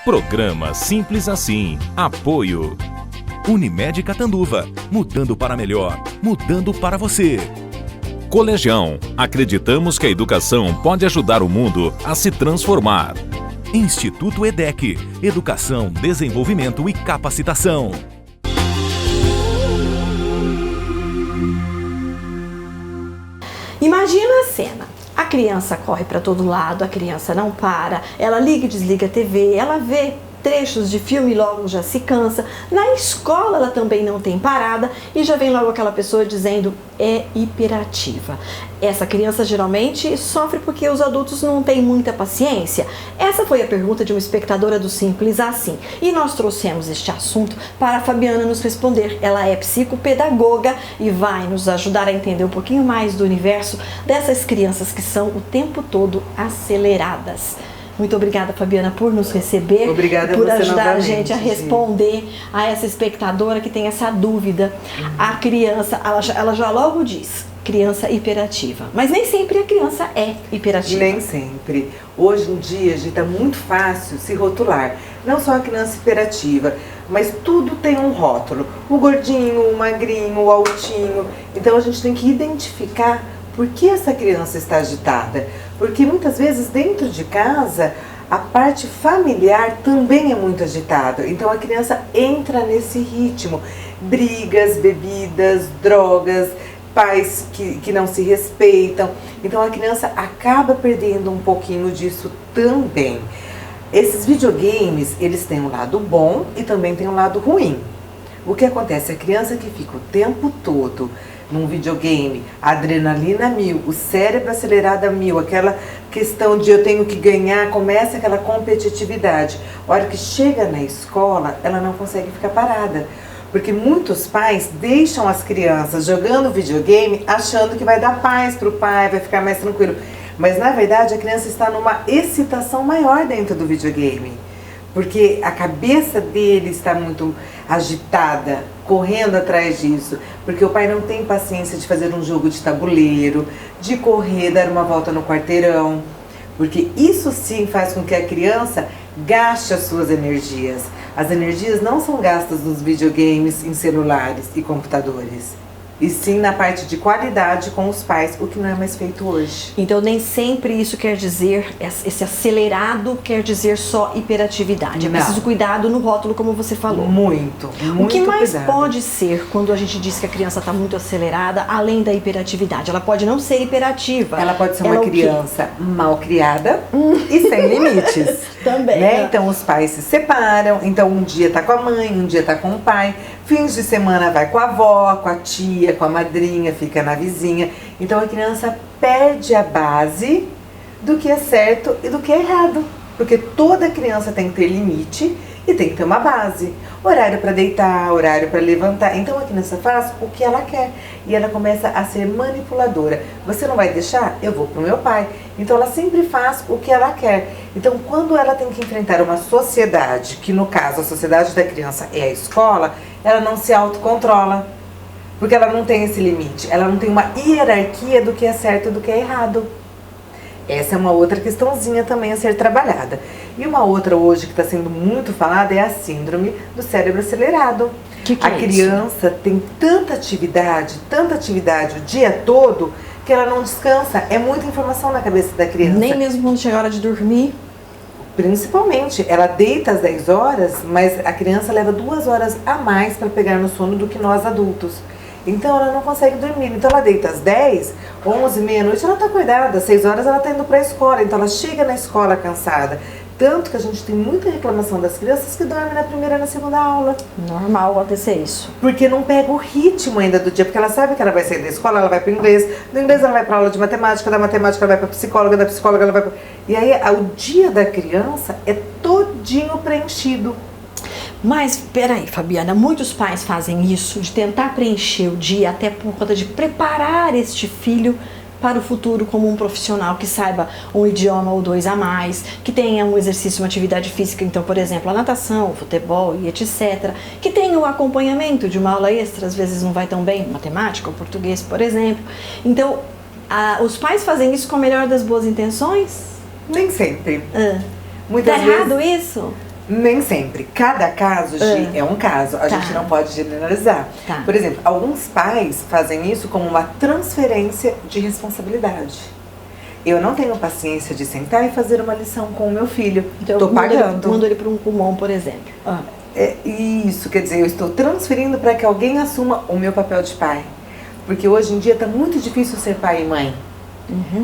Programa Simples Assim. Apoio Unimed Catanduva. Mudando para melhor. Mudando para você. Colegião. Acreditamos que a educação pode ajudar o mundo a se transformar. Instituto EDEC. Educação, desenvolvimento e capacitação. Imagina a cena. A criança corre para todo lado, a criança não para, ela liga e desliga a TV, ela vê trechos de filme e logo já se cansa. Na escola ela também não tem parada e já vem logo aquela pessoa dizendo é hiperativa. Essa criança geralmente sofre porque os adultos não têm muita paciência. Essa foi a pergunta de uma espectadora do Simples Assim. E nós trouxemos este assunto para a Fabiana nos responder. Ela é psicopedagoga e vai nos ajudar a entender um pouquinho mais do universo dessas crianças que são o tempo todo aceleradas. Muito obrigada, Fabiana, por nos receber. Obrigada por a você ajudar novamente, a gente a responder a essa espectadora que tem essa dúvida. A criança, ela já logo diz, criança hiperativa. Mas nem sempre a criança é hiperativa. Nem sempre. Hoje em dia, gente, é muito fácil se rotular. Não só a criança hiperativa, mas tudo tem um rótulo. O gordinho, o magrinho, o altinho. Então a gente tem que identificar por que essa criança está agitada. Porque muitas vezes dentro de casa a parte familiar também é muito agitada. Então a criança entra nesse ritmo. Brigas, bebidas, drogas, pais que não se respeitam. Então a criança acaba perdendo um pouquinho disso também. Esses videogames, eles têm um lado bom e também tem um lado ruim. O que acontece? A criança que fica o tempo todo num videogame, adrenalina mil, o cérebro acelerado a mil, aquela questão de eu tenho que ganhar, começa aquela competitividade. A hora que chega na escola, ela não consegue ficar parada. Porque muitos pais deixam as crianças jogando videogame achando que vai dar paz para o pai, vai ficar mais tranquilo. Mas na verdade a criança está numa excitação maior dentro do videogame. Porque a cabeça dele está muito agitada, correndo atrás disso. Porque o pai não tem paciência de fazer um jogo de tabuleiro, de correr, dar uma volta no quarteirão. Porque isso sim faz com que a criança gaste as suas energias. As energias não são gastas nos videogames, em celulares e computadores. E sim na parte de qualidade com os pais, o que não é mais feito hoje. Então nem sempre isso quer dizer, esse acelerado quer dizer só hiperatividade. É preciso cuidado no rótulo, como você falou. Muito O que mais cuidado. pode ser quando a gente diz que a criança está muito acelerada, além da hiperatividade? Ela pode não ser hiperativa. Ela pode ser uma criança mal criada e sem limites. Também. Né? Então os pais se separam, então um dia tá com a mãe, um dia tá com o pai, fins de semana vai com a avó, com a tia, com a madrinha, fica na vizinha. Então a criança perde a base do que é certo e do que é errado. Porque toda criança tem que ter limite e tem que ter uma base. Horário para deitar, horário para levantar. Então a criança faz o que ela quer e ela começa a ser manipuladora. Você não vai deixar? Eu vou pro meu pai. Então ela sempre faz o que ela quer. Então quando ela tem que enfrentar uma sociedade, que no caso a sociedade da criança é a escola, ela não se autocontrola. Porque ela não tem esse limite. Ela não tem uma hierarquia do que é certo e do que é errado. Essa é uma outra questãozinha também a ser trabalhada. E uma outra hoje que está sendo muito falada é a síndrome do cérebro acelerado. Que a é criança isso? tem tanta atividade o dia todo, que ela não descansa. É muita informação na cabeça da criança. Nem mesmo quando chega a hora de dormir. Principalmente, ela deita às 10 horas, mas a criança leva 2 horas a mais para pegar no sono do que nós adultos. Então ela não consegue dormir. Então ela deita às 10, 11, meia-noite, ela está acordada. Às 6 horas ela está indo para a escola. Então ela chega na escola cansada. Tanto que a gente tem muita reclamação das crianças que dormem na primeira e na segunda aula. Normal acontecer isso. Porque não pega o ritmo ainda do dia. Porque ela sabe que ela vai sair da escola, ela vai para o inglês. Do inglês ela vai para aula de matemática. Da matemática ela vai para psicóloga. Da psicóloga ela vai para... E aí o dia da criança é todinho preenchido. Mas, peraí, Fabiana, muitos pais fazem isso, de tentar preencher o dia até por conta de preparar este filho para o futuro como um profissional que saiba um idioma ou 2 a mais, que tenha um exercício, uma atividade física, então, por exemplo, a natação, o futebol e etc. Que tenha o acompanhamento de uma aula extra, às vezes não vai tão bem, matemática ou português, por exemplo. Então, os pais fazem isso com a melhor das boas intenções? Nem sempre. Tá Muitas vezes... errado isso? Nem sempre. Cada caso, Gi, é um caso. A gente não pode generalizar. Por exemplo, alguns pais fazem isso como uma transferência de responsabilidade. Eu não tenho paciência de sentar e fazer uma lição com o meu filho. Então, estou pagando. Mando ele para um Kumon, por exemplo. Isso, quer dizer, eu estou transferindo para que alguém assuma o meu papel de pai. Porque hoje em dia está muito difícil ser pai e mãe.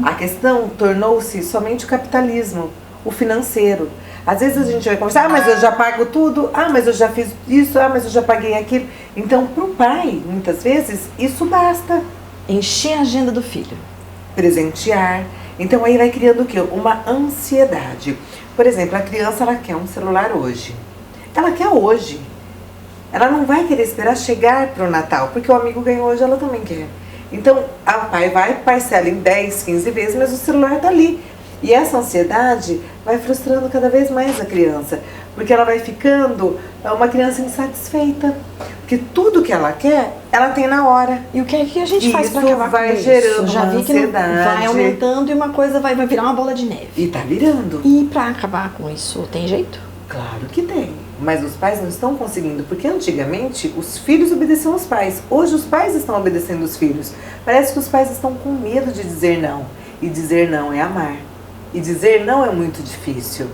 A questão tornou-se somente o capitalismo, o financeiro. Às vezes a gente vai conversar, mas eu já pago tudo, mas eu já fiz isso, mas eu já paguei aquilo. Então, para o pai, muitas vezes, isso basta. Encher a agenda do filho. Presentear. Então, aí vai criando o quê? Uma ansiedade. Por exemplo, a criança, ela quer um celular hoje. Ela quer hoje. Ela não vai querer esperar chegar para o Natal, porque o amigo ganhou hoje, ela também quer. Então, o pai vai, parcela em 10, 15 vezes, mas o celular está ali. E essa ansiedade vai frustrando cada vez mais a criança, porque ela vai ficando uma criança insatisfeita. Porque tudo que ela quer, ela tem na hora. E o que é que a gente faz para acabar com isso? Gerando já vi ansiedade. Que vai aumentando e uma coisa vai virar uma bola de neve. E tá virando. E para acabar com isso, tem jeito? Claro que tem. Mas os pais não estão conseguindo, porque antigamente os filhos obedeciam aos pais. Hoje os pais estão obedecendo os filhos. Parece que os pais estão com medo de dizer não. E dizer não é amar. E dizer não é muito difícil.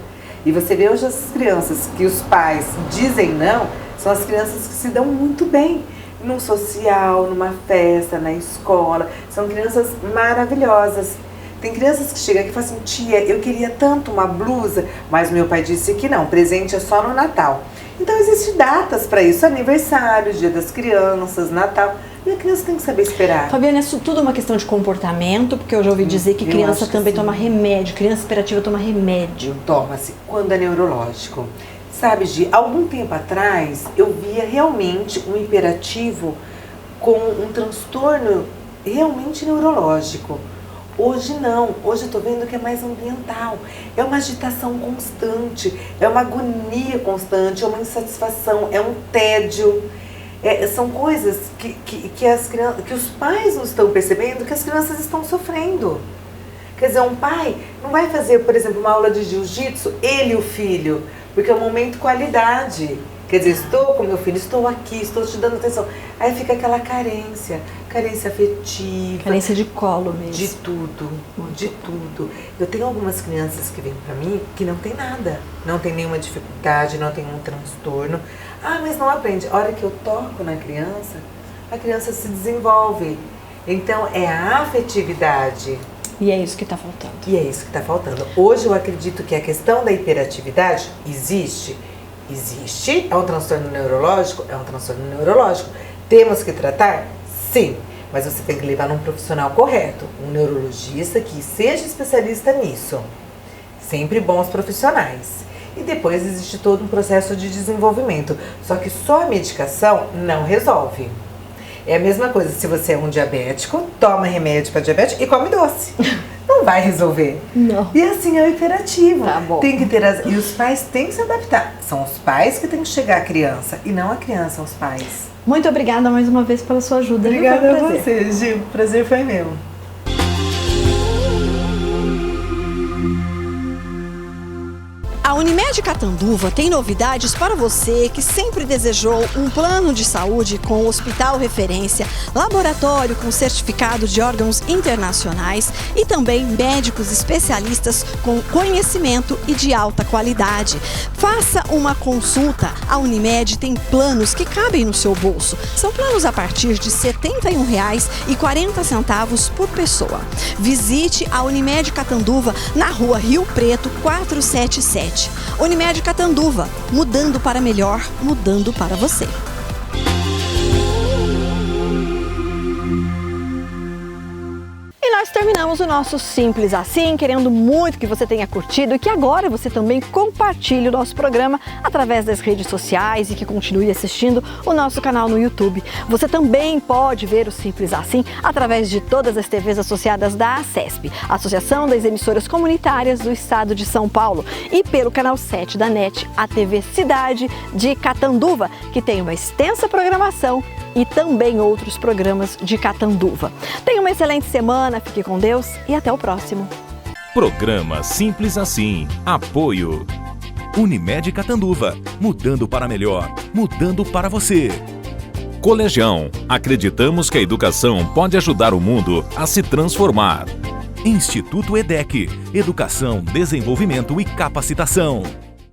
E você vê hoje as crianças que os pais dizem não, são as crianças que se dão muito bem. Num social, numa festa, na escola. São crianças maravilhosas. Tem crianças que chegam aqui e falam assim, tia, eu queria tanto uma blusa, mas meu pai disse que não, presente é só no Natal. Então existem datas para isso, aniversário, dia das crianças, Natal. E a criança tem que saber esperar. Fabiana, isso tudo é uma questão de comportamento, porque eu já ouvi dizer que criança também toma remédio, criança hiperativa toma remédio. Toma-se, quando é neurológico. Sabe, Gi, algum tempo atrás eu via realmente um hiperativo com um transtorno realmente neurológico. Hoje não, hoje eu tô vendo que é mais ambiental, é uma agitação constante, é uma agonia constante, é uma insatisfação, é um tédio. São coisas que os pais não estão percebendo, que as crianças estão sofrendo. Quer dizer, um pai não vai fazer, por exemplo, uma aula de jiu-jitsu, ele e o filho, porque é um momento de qualidade. Quer dizer, estou com meu filho, estou aqui, estou te dando atenção. Aí fica aquela carência afetiva. Carência de colo mesmo. De tudo, de tudo. Eu tenho algumas crianças que vêm pra mim que não tem nada. Não tem nenhuma dificuldade, não tem um transtorno. Mas não aprende. A hora que eu toco na criança, a criança se desenvolve. Então, é a afetividade. E é isso que está faltando. E é isso que está faltando. Hoje eu acredito que a questão da hiperatividade existe. Existe, é um transtorno neurológico? É um transtorno neurológico. Temos que tratar? Sim, mas você tem que levar num profissional correto, um neurologista que seja especialista nisso. Sempre bons profissionais. E depois existe todo um processo de desenvolvimento. Só que só a medicação não resolve. É a mesma coisa, se você é um diabético, toma remédio para diabetes e come doce. Não vai resolver. Não. E assim é o hiperativo. Tá bom. Tem que ter e os pais têm que se adaptar. São os pais que têm que chegar à criança e não a criança aos pais. Muito obrigada mais uma vez pela sua ajuda. Obrigada a você, Gil. O prazer foi meu. A Unimed Catanduva tem novidades para você que sempre desejou um plano de saúde com hospital referência, laboratório com certificado de órgãos internacionais e também médicos especialistas com conhecimento e de alta qualidade. Faça uma consulta. A Unimed tem planos que cabem no seu bolso. São planos a partir de R$ 71,40 por pessoa. Visite a Unimed Catanduva na Rua Rio Preto 477. Unimed Catanduva, mudando para melhor, mudando para você. E nós terminamos o nosso Simples Assim, querendo muito que você tenha curtido e que agora você também compartilhe o nosso programa através das redes sociais e que continue assistindo o nosso canal no YouTube. Você também pode ver o Simples Assim através de todas as TVs associadas da ACESP, Associação das Emissoras Comunitárias do Estado de São Paulo, e pelo canal 7 da NET, a TV Cidade de Catanduva, que tem uma extensa programação e também outros programas de Catanduva. Tenha uma excelente semana, fique com Deus e até o próximo. Programa Simples Assim. Apoio Unimed Catanduva, mudando para melhor, mudando para você. Colegião, acreditamos que a educação pode ajudar o mundo a se transformar. Instituto EDEC, Educação, Desenvolvimento e Capacitação.